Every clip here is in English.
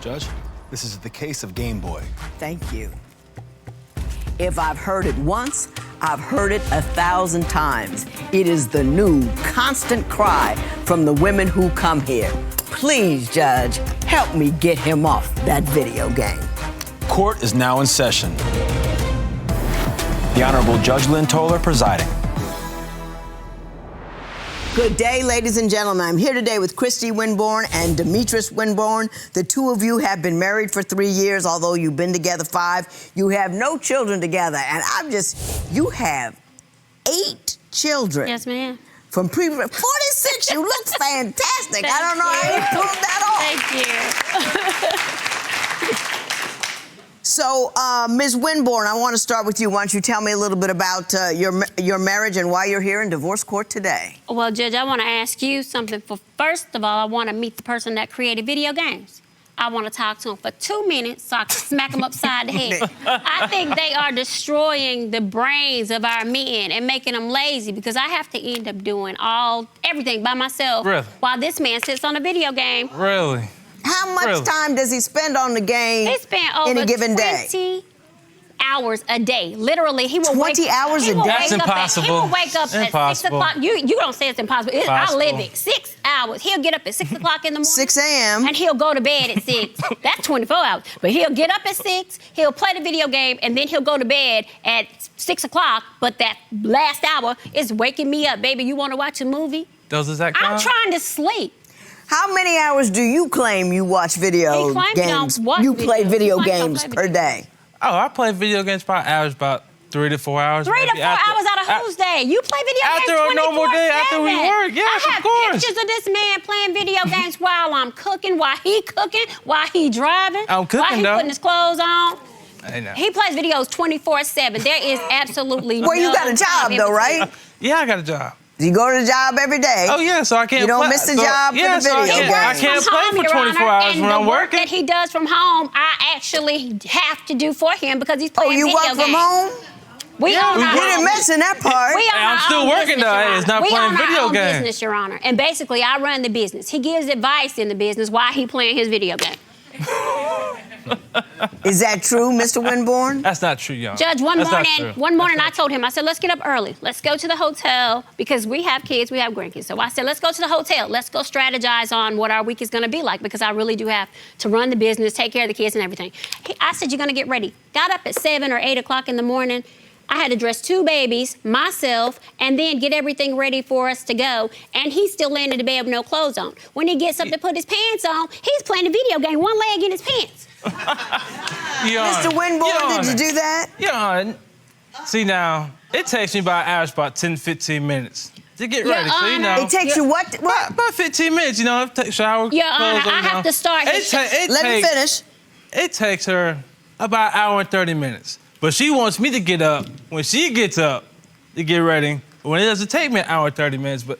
Judge, this is the case of Game Boy. Thank you. If I've heard it once, I've heard it 1,000 times. It is the new constant cry from the women who come here. Please, Judge, help me get him off that video game. Court is now in session. The Honorable Judge Lynn Toller presiding. Good day, ladies and gentlemen. I'm here today with Christy Winborn and Demetrius Winborn. The two of you have been married for 3 years, although you've been together 5. You have no children together, and you have 8 children. Yes, ma'am. From 46, you look fantastic. I don't know how you pulled that off. Thank you. So, Ms. Winborn, I want to start with you. Why don't you tell me a little bit about your marriage and why you're here in divorce court today? Well, Judge, I want to ask you something. First of all, I want to meet the person that created video games. I want to talk to him for 2 minutes so I can smack him upside the head. I think they are destroying the brains of our men and making them lazy because I have to end up doing everything by myself while this man sits on a video game. Really? How much time does he spend on the game in a given day? 20 hours a day. Literally, he will 20 hours a day? That's impossible. He will wake up at 6 o'clock. You don't say it's impossible. I live it. 6 hours. He'll get up at 6 o'clock in the morning. 6 a.m. And he'll go to bed at 6. That's 24 hours. But he'll get up at 6, he'll play the video game, and then he'll go to bed at 6 o'clock. But that last hour is waking me up. Baby, you want to watch a movie? Does that count? I'm trying to sleep. How many hours do you claim you watch video games? You play video games per day? Oh, I play video games probably average about 3 to 4 hours. 3 to 4 hours out of whose day? You play video games 24/7. After a normal day, after we work, yes, I of course. have pictures of this man playing video games while I'm cooking, while he cooking, while he driving, I'm cooking, while he though. putting his clothes on. I know. He plays videos 24/7. There is absolutely no Well, you got a job, though, right? Yeah, I got a job. You go to the job every day. Oh, yeah, so I can't You don't miss the job for the video game. I can't play for 24 hours when I'm working. And the work that he does from home, I actually have to do for him because he's playing video games. Oh, you work from home? We didn't mention that part. I'm still working, though. It's not playing video games. We own our own business, Your Honor. And basically, I run the business. He gives advice in the business while he playing his video game. Is that true, Mr. Winborn? That's not true, Your Honor. Judge, one morning I told him, I said, let's get up early. Let's go to the hotel because we have kids, we have grandkids. So I said, let's go to the hotel. Let's go strategize on what our week is going to be like because I really do have to run the business, take care of the kids and everything. I said, you're going to get ready. Got up at 7 or 8 o'clock in the morning. I had to dress 2 babies, myself, and then get everything ready for us to go. And he's still laying in the bed with no clothes on. When he gets up to put his pants on, he's playing a video game, one leg in his pants. Mr. Winborn, did you do that? Yeah. See, now, it takes me about 10, 15 minutes to get ready. So, you know. It takes you what? About 15 minutes, you know, take a shower. Your Honor, I have to start. Let me finish. It takes her about 1 hour and 30 minutes. But she wants me to get up when she gets up to get ready. When it doesn't take me 1 hour and 30 minutes. But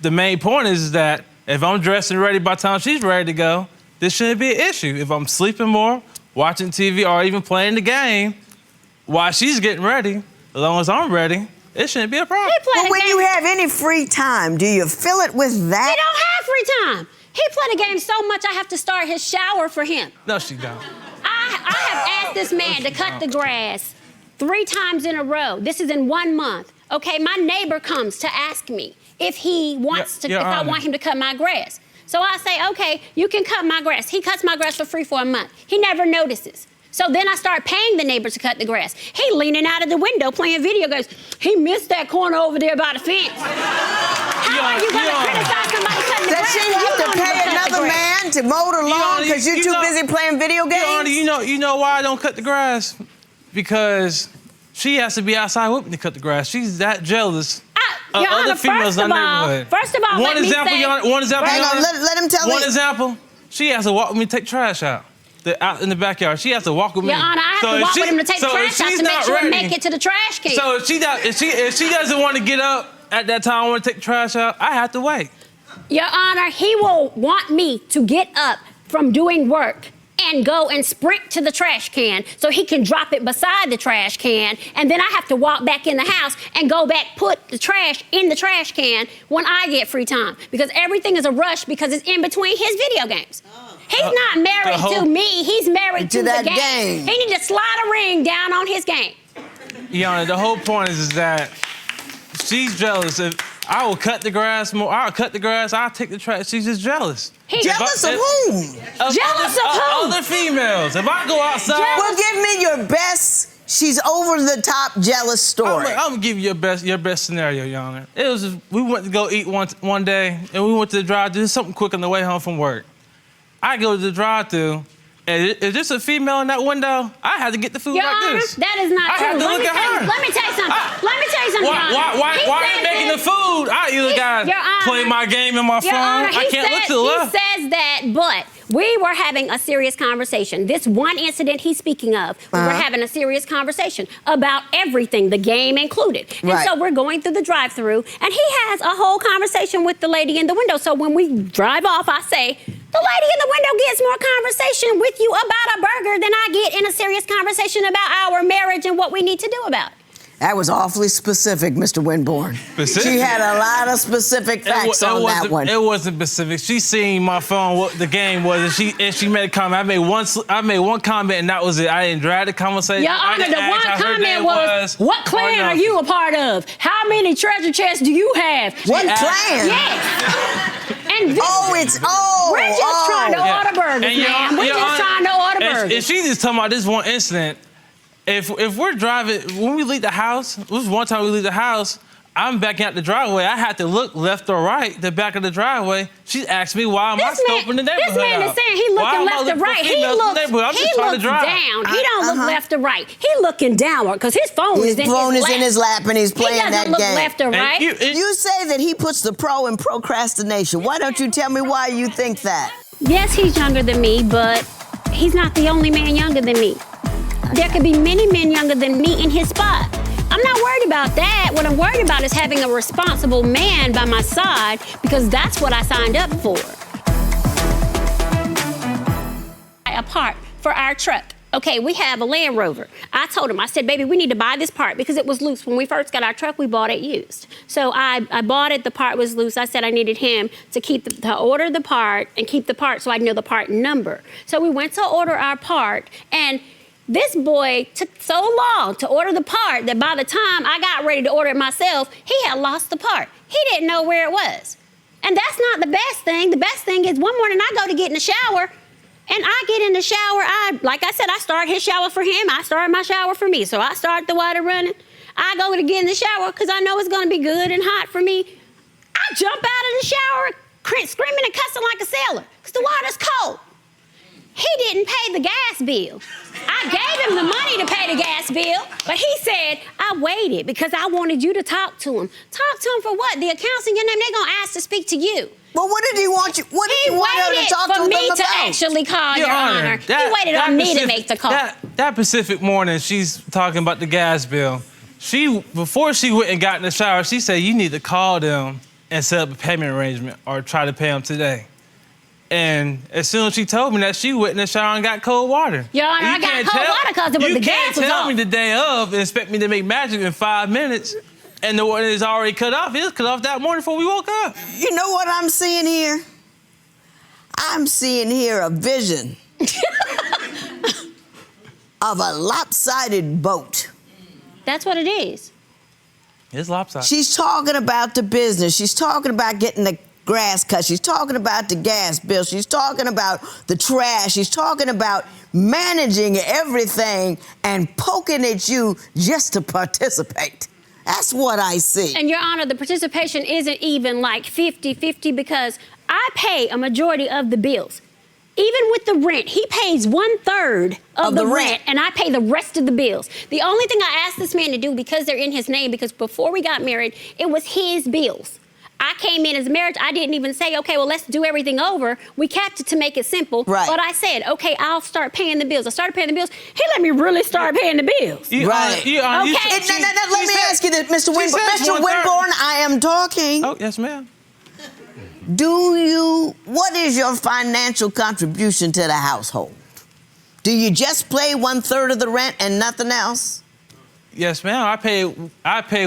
the main point is that if I'm dressed and ready by the time she's ready to go, this shouldn't be an issue. If I'm sleeping more, watching TV, or even playing the game while she's getting ready, as long as I'm ready, it shouldn't be a problem. Well, when you have any free time, do you fill it with that? He don't have free time. He play the game so much I have to start his shower for him. No, she don't. I have asked this man to cut the grass 3 times in a row. This is in 1 month. Okay, my neighbor comes to ask me if he wants to, if I want him to cut my grass. So I say, okay, you can cut my grass. He cuts my grass for free for a month. He never notices. So then I start paying the neighbor to cut the grass. He leaning out of the window playing video games. He missed that corner over there by the fence. How are you going to criticize somebody cutting the grass? Does she have to pay another man to mow the lawn because you're too busy playing video games? You know why I don't cut the grass? Because she has to be outside with me to cut the grass. She's that jealous. Your Honor, first of all, One example. Hang on, let him tell me. One example, she has to walk with me to take trash out in the backyard. She has to walk with me. Your Honor, I have to walk with him to take the trash out to make sure it make it to the trash can. So if she doesn't want to get up at that time, I want to take the trash out, I have to wait. Your Honor, he will want me to get up from doing work and go and sprint to the trash can so he can drop it beside the trash can, and then I have to walk back in the house and go back, put the trash in the trash can when I get free time, because everything is a rush because it's in between his video games. He's not married to me. He's married to the game. He need to slide a ring down on his game. Your Honor, the whole point is that she's jealous. If I will cut the grass more, I'll cut the grass, I'll take the trash. She's just jealous. Jealous of whom? Jealous of who? Other females. If I go outside. Well, give me your best. She's over the top jealous story. I'm gonna give you your best scenario, Your Honor. It was we went to go eat one day, and we went to the drive-thru. Did something quick on the way home from work. I go to the drive-thru, and is this a female in that window? I had to get the food Your like Honor, this. that is not true. I had to look at her. Let me tell you something. Let me tell you something, Your Honor. Why are you making the food? I either gotta play my game in my phone. I can't look to the left. He says that, but we were having a serious conversation. This one incident he's speaking of, we were having a serious conversation about everything, the game included. And so we're going through the drive-thru, and he has a whole conversation with the lady in the window. So when we drive off, I say, the lady in the window gets more conversation with you about a burger than I get in a serious conversation about our marriage and what we need to do about it. That was awfully specific, Mr. Winborn. Specific? She had a lot of specific facts on that one. It wasn't specific. She seen my phone, what the game was, and she made a comment. I made one comment, and that was it. I didn't drag the conversation. Your Honor, the one comment was, what clan are you a part of? How many treasure chests do you have? What clan? Yes. And this, we're just trying to order burgers, man. We're just trying to order burgers. And she just talking about this one incident. If we're driving, when we leave the house, this was one time we leave the house, I'm backing out the driveway. I had to look left or right, the back of the driveway. She asked me, why am I scoping the neighborhood This man is saying he looking left or right. He looks down. He don't look left or right. He looking downward because his phone is in his lap. His phone is in his lap and he's playing that game. He doesn't look left or right. You say that he puts the pro in procrastination. Why don't you tell me why you think that? Yes, he's younger than me, but he's not the only man younger than me. There could be many men younger than me in his spot. I'm not worried about that. What I'm worried about is having a responsible man by my side because that's what I signed up for. A part for our truck. Okay, we have a Land Rover. I told him, I said, baby, we need to buy this part because it was loose. When we first got our truck, we bought it used. So I bought it, the part was loose. I said I needed him to order the part and keep the part so I'd know the part number. So we went to order our part, and this boy took so long to order the part that by the time I got ready to order it myself, he had lost the part. He didn't know where it was. And that's not the best thing. The best thing is one morning I go to get in the shower, and I get in the shower. Like I said, I start his shower for him. I start my shower for me. So I start the water running. I go to get in the shower because I know it's going to be good and hot for me. I jump out of the shower screaming and cussing like a sailor because the water's cold. He didn't pay the gas bill. I gave him the money to pay the gas bill, but he said, I waited because I wanted you to talk to him. Talk to him for what? The account's in your name, they're gonna ask to speak to you. Well, what did he want you? What did he want her to talk to him about? He waited for me to actually call, Your Honor. He waited on me to make the call. That Pacific morning, she's talking about the gas bill. Before she went and got in the shower, she said, you need to call them and set up a payment arrangement or try to pay them today. And as soon as she told me that, she went in the shower and got cold water. Your Honor, I got cold water because the gas was off. You can't tell me the day of and expect me to make magic in 5 minutes, and the water is already cut off. It was cut off that morning before we woke up. You know what I'm seeing here? I'm seeing here a vision of a lopsided boat. That's what it is. It's lopsided. She's talking about the business. She's talking about getting the grass cut. She's talking about the gas bill. She's talking about the trash. She's talking about managing everything and poking at you just to participate. That's what I see. And Your Honor, the participation isn't even like 50-50 because I pay a majority of the bills. Even with the rent, he pays 1/3 of the rent, and I pay the rest of the bills. The only thing I asked this man to do, because they're in his name, because before we got married, it was his bills. I came in as marriage. I didn't even say, okay, well, let's do everything over. We kept it to make it simple. Right. But I said, okay, I'll start paying the bills. I started paying the bills. He let me really start paying the bills. Right. Okay. Let me ask you this, Mr. Winborn. Mr. Winborn, I am talking. Oh, yes, ma'am. What is your financial contribution to the household? Do you just pay 1/3 of the rent and nothing else? Yes, ma'am. I pay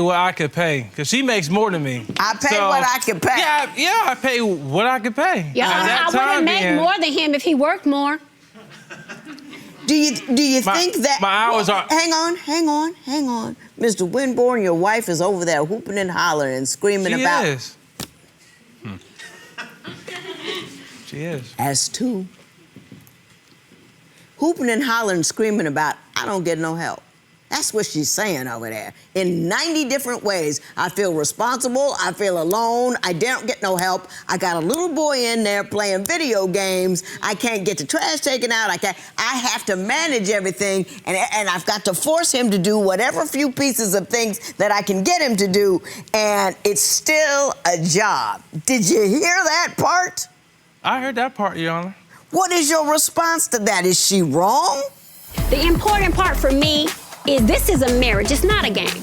what I could pay, because she makes more than me. I pay what I can pay. Yeah, I pay what I could pay. Your Honor, I wouldn't make more than him if he worked more. Do you think that... My hours are... Hang on. Mr. Winborn, your wife is over there hooping and hollering and screaming about... She is. She is. As to... Hooping and hollering, screaming about, I don't get no help. That's what she's saying over there. In 90 different ways. I feel responsible, I feel alone, I don't get no help. I got a little boy in there playing video games. I can't get the trash taken out. I have to manage everything, and I've got to force him to do whatever few pieces of things that I can get him to do, and it's still a job. Did you hear that part? I heard that part, Your Honor. What is your response to that? Is she wrong? The important part for me is this is a marriage. It's not a game.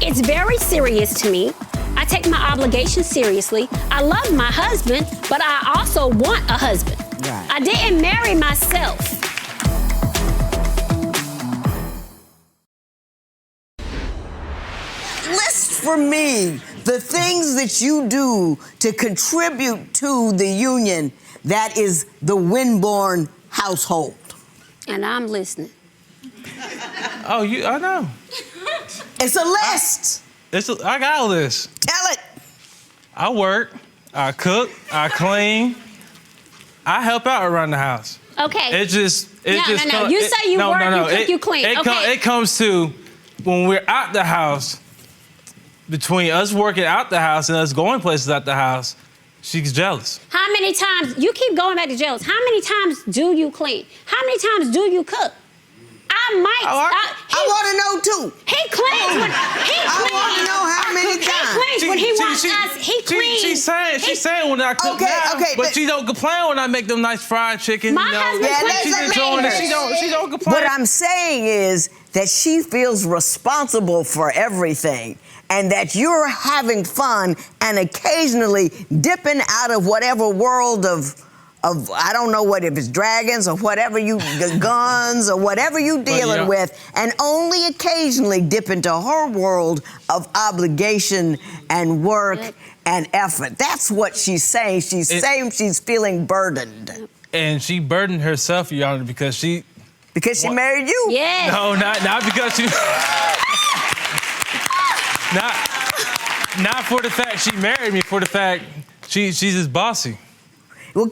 It's very serious to me. I take my obligations seriously. I love my husband, but I also want a husband. Right. I didn't marry myself. List for me the things that you do to contribute to the union that is the Winborn household. And I'm listening. Oh, I know. It's a list. I got a list. Tell it. I work, I cook, I clean, I help out around the house. Okay. No. You say you work, you cook, you clean. It comes to when we're out the house, between us working out the house and us going places out the house, she's jealous. How many times, you keep going back to jealous, how many times do you clean? How many times do you cook? I want to know too. He cleans when he cleans. I want to know how many times. He cleans when he wants us. He cleans. She's saying when I cook but she don't complain when I make them nice fried chicken. My husband cleans. She don't complain. What I'm saying is that she feels responsible for everything, and that you're having fun and occasionally dipping out of whatever world of I don't know what, if it's dragons or whatever guns or whatever you dealing with, and only occasionally dip into her world of obligation and work and effort. That's what she's saying. She's saying she's feeling burdened. And she burdened herself, Your Honor, because she married you? Yeah. No, not because she... not for the fact she married me, for the fact she's just bossy. Well,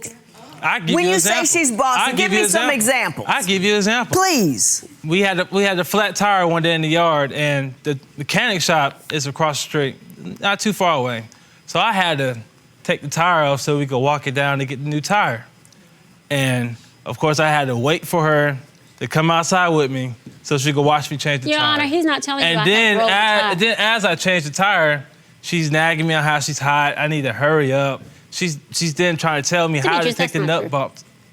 when you say she's bossy, give me some examples. I'll give you an example. Please. We had a flat tire one day in the yard, and the mechanic shop is across the street, not too far away. So I had to take the tire off so we could walk it down to get the new tire. And, of course, I had to wait for her to come outside with me so she could watch me change the tire. Your Honor, he's not telling you I then have to roll the tire. then as I changed the tire, she's nagging me on how she's hot. I need to hurry up. She's then trying to tell me how to take the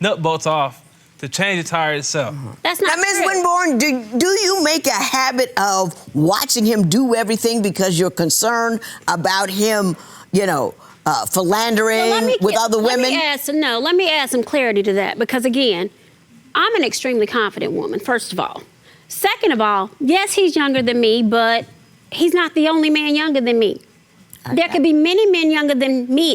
nut bolts off to change the tire itself. That's not now, Ms. true. Winborn, do you make a habit of watching him do everything because you're concerned about him, philandering with other women? Let me add some clarity to that, because again, I'm an extremely confident woman, first of all. Second of all, yes, he's younger than me, but he's not the only man younger than me. Okay. There could be many men younger than me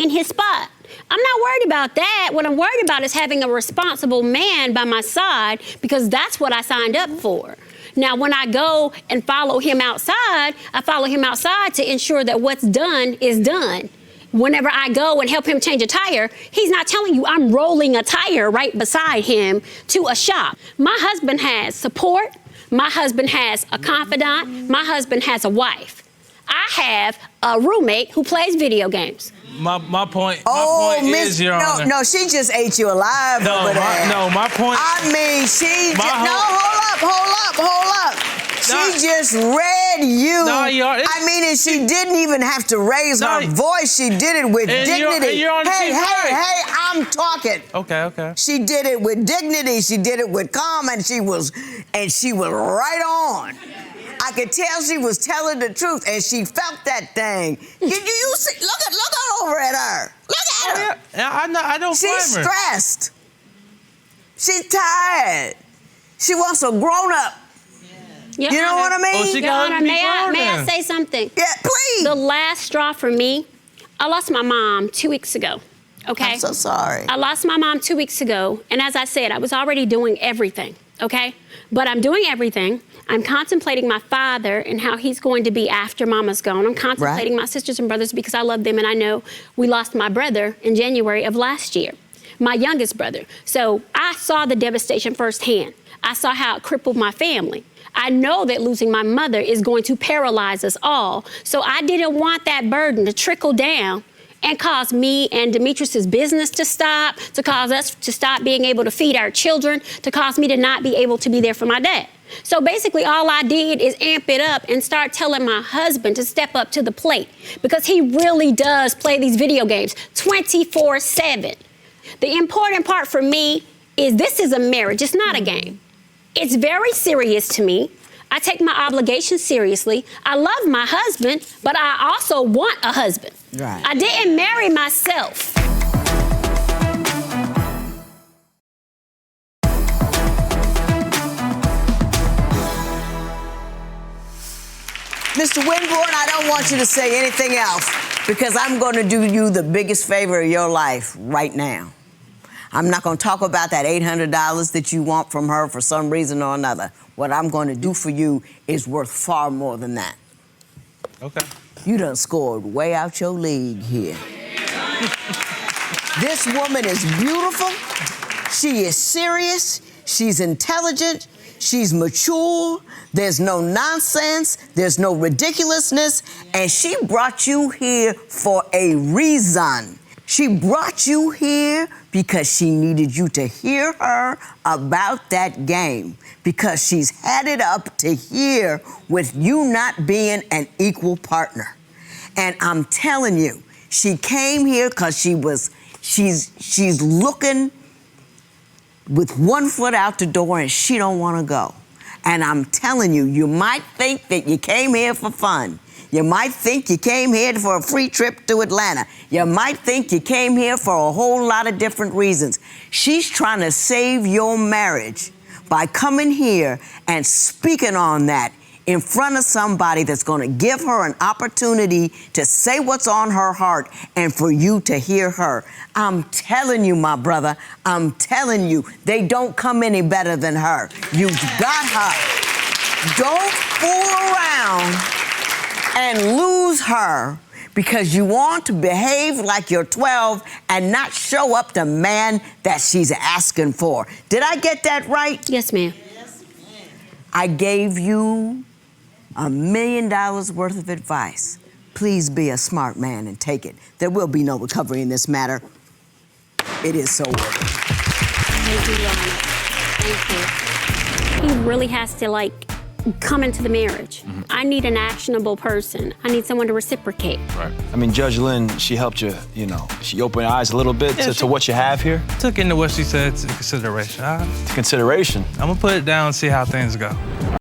in his spot. I'm not worried about that. What I'm worried about is having a responsible man by my side, because that's what I signed up for. Now, when I go and follow him outside, I follow him outside to ensure that what's done is done. Whenever I go and help him change a tire, he's not telling you I'm rolling a tire right beside him to a shop. My husband has support. My husband has a confidant. My husband has a wife. I have a roommate who plays video games. My point is, Your Honor. No, she just ate you alive over there. No, my point... I mean, hold up. She just read you. No, I mean, and she didn't even have to raise her voice. She did it with dignity. Hey, I'm talking. Okay. She did it with dignity. She did it with calm, and she was right on. I could tell she was telling the truth, and she felt that thing. You see? Look over at her. Look at her. I don't blame her. She's stressed. She's tired. She wants a grown-up. Your You know Honor. what I mean? Oh, she Your got Honor, to be may I grown say something? Yeah, please. The last straw for me, I lost my mom 2 weeks ago, okay? I'm so sorry. I lost my mom 2 weeks ago, and as I said, I was already doing everything, okay? But I'm doing everything. I'm contemplating my father and how he's going to be after mama's gone. I'm contemplating my sisters and brothers because I love them, and I know we lost my brother in January of last year, my youngest brother. So I saw the devastation firsthand. I saw how it crippled my family. I know that losing my mother is going to paralyze us all. So I didn't want that burden to trickle down and cause me and Demetrius's business to stop, to cause us to stop being able to feed our children, to cause me to not be able to be there for my dad. So basically all I did is amp it up and start telling my husband to step up to the plate because he really does play these video games 24/7. The important part for me is this is a marriage, it's not a game. It's very serious to me. I take my obligations seriously. I love my husband, but I also want a husband. Right. I didn't marry myself. Mr. Winborn, I don't want you to say anything else because I'm going to do you the biggest favor of your life right now. I'm not going to talk about that $800 that you want from her for some reason or another. What I'm going to do for you is worth far more than that. Okay. You done scored way out your league here. This woman is beautiful. She is serious. She's intelligent. She's mature. There's no nonsense. There's no ridiculousness. And she brought you here for a reason. She brought you here because she needed you to hear her about that game, because she's had it up to here with you not being an equal partner. And I'm telling you, she came here because she's looking with one foot out the door and she don't want to go. And I'm telling you, you might think that you came here for fun. You might think you came here for a free trip to Atlanta. You might think you came here for a whole lot of different reasons. She's trying to save your marriage by coming here and speaking on that in front of somebody that's going to give her an opportunity to say what's on her heart and for you to hear her. I'm telling you, my brother, I'm telling you, they don't come any better than her. You've got her. Don't fool around and lose her because you want to behave like you're 12 and not show up the man that she's asking for. Did I get that right? Yes, ma'am. I gave you $1 million worth of advice. Please be a smart man and take it. There will be no recovery in this matter. It is so worth it. Thank you, Your Honor. Thank you. He really has to, come into the marriage. Mm-hmm. I need an actionable person. I need someone to reciprocate. Right. I mean, Judge Lynn, she helped you, she opened your eyes a little bit to what you have here. Took into what she said to consideration. To consideration? I'm gonna put it down and see how things go. All